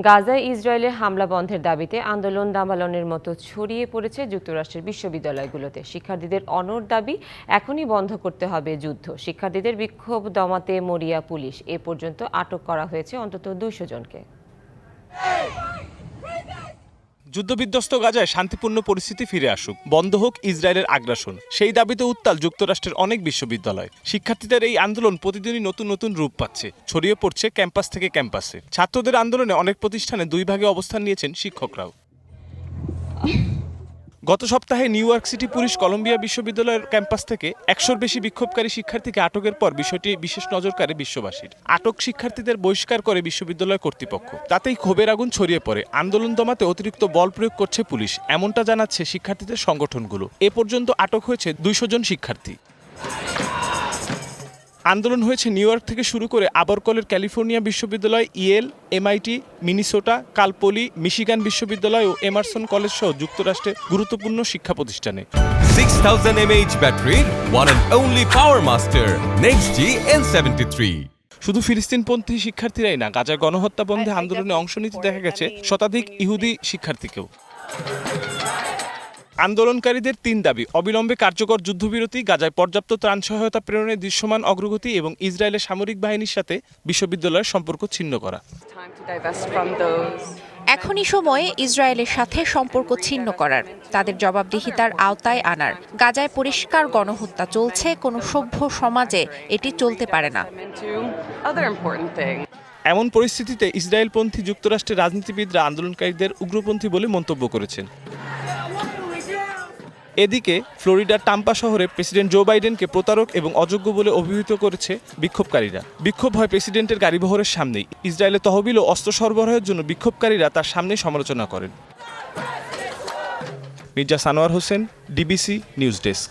গাজায় ইসরায়েলের হামলা বন্ধের দাবিতে আন্দোলন দামালনের মতো ছড়িয়ে পড়েছে যুক্তরাষ্ট্রের বিশ্ববিদ্যালয়গুলোতে। শিক্ষার্থীদের অনড় দাবি, এখনই বন্ধ করতে হবে যুদ্ধ। শিক্ষার্থীদের বিক্ষোভ দমাতে মরিয়া পুলিশ। এ পর্যন্ত আটক করা হয়েছে অন্তত 200 জনকে। যুদ্ধবিধ্বস্ত গাজায় শান্তিপূর্ণ পরিস্থিতি ফিরে আসুক, বন্ধ হোক ইসরায়েলের আগ্রাসন, সেই দাবিতে উত্তাল যুক্তরাষ্ট্রের অনেক বিশ্ববিদ্যালয়। শিক্ষার্থীদের এই আন্দোলন প্রতিদিনই নতুন নতুন রূপ পাচ্ছে, ছড়িয়ে পড়ছে ক্যাম্পাস থেকে ক্যাম্পাসে। ছাত্রদের আন্দোলনে অনেক প্রতিষ্ঠানে দুই ভাগে অবস্থান নিয়েছেন শিক্ষকরাও। গত সপ্তাহে New York City police Columbia বিশ্ববিদ্যালয়ের ক্যাম্পাস থেকে 100-র বেশি বিক্ষোভকারী শিক্ষার্থীকে আটকের পর বিষয়টি বিশেষ নজর কাড়ে বিশ্ববাসীর। আটক শিক্ষার্থীদের বহিষ্কার করে বিশ্ববিদ্যালয় কর্তৃপক্ষ। তাতেই ক্ষোভের আগুন ছড়িয়ে পড়ে। আন্দোলন দমাতে অতিরিক্ত বল প্রয়োগ করছে পুলিশ, এমনটা জানাচ্ছে শিক্ষার্থীদের সংগঠনগুলো। এ পর্যন্ত আটক হয়েছে 200 জন শিক্ষার্থী। আন্দোলন হয়েছে নিউ ইয়র্ক থেকে শুরু করে আবরকলের ক্যালিফোর্নিয়া বিশ্ববিদ্যালয়, ইয়েল, এমআইটি, মিনিসোটা, কাল পলি, মিশিগান বিশ্ববিদ্যালয় ও এমারসন কলেজ সহ যুক্তরাষ্ট্রের গুরুত্বপূর্ণ শিক্ষা প্রতিষ্ঠানে। 6000 mAh battery, one and only Power Master, NextG N73. শুধু ফিলিস্তিনপন্থী শিক্ষার্থীরাই না, গাজার গণহত্যা বন্ধে আন্দোলনে অংশ নিতে দেখা গেছে শতাধিক ইহুদি শিক্ষার্থীকেও। আন্দোলনকারীদের 3 দাবি: অবিলম্বে কার্যকর যুদ্ধবিরতি, গাজায় পর্যাপ্ত ত্রাণ সহায়তা প্রেরণে দৃশ্যমান অগ্রগতি এবং ইসরায়েলের সামরিক বাহিনীর সাথে বিশ্ববিদ্যালয়ের সম্পর্ক ছিন্ন করা। এখনই সময় ইসরায়েলের সাথে সম্পর্ক ছিন্ন করার, তাদের জবাবদিহিতার আওতায় আনার। গাজায় পরিষ্কার গণহত্যা চলছে, কোনো সভ্য সমাজে এটি চলতে পারে না। এমন পরিস্থিতিতে ইসরায়েলপন্থী যুক্তরাষ্ট্রের রাজনীতিবিদরা আন্দোলনকারীদের উগ্রপন্থী বলে মন্তব্য করেছেন। এদিকে ফ্লোরিডার টাম্পা শহরে প্রেসিডেন্ট জো বাইডেনকে প্রতারক এবং অযোগ্য বলে অভিহিত করেছে বিক্ষোভকারীরা। বিক্ষোভ হয় প্রেসিডেন্টের গাড়িবহরের সামনেই। ইসরায়েলে তহবিল ও অস্ত্র সরবরাহের জন্য বিক্ষোভকারীরা তার সামনেই সমালোচনা করেন। Mirza Sanowar Hossain, DBC news desk.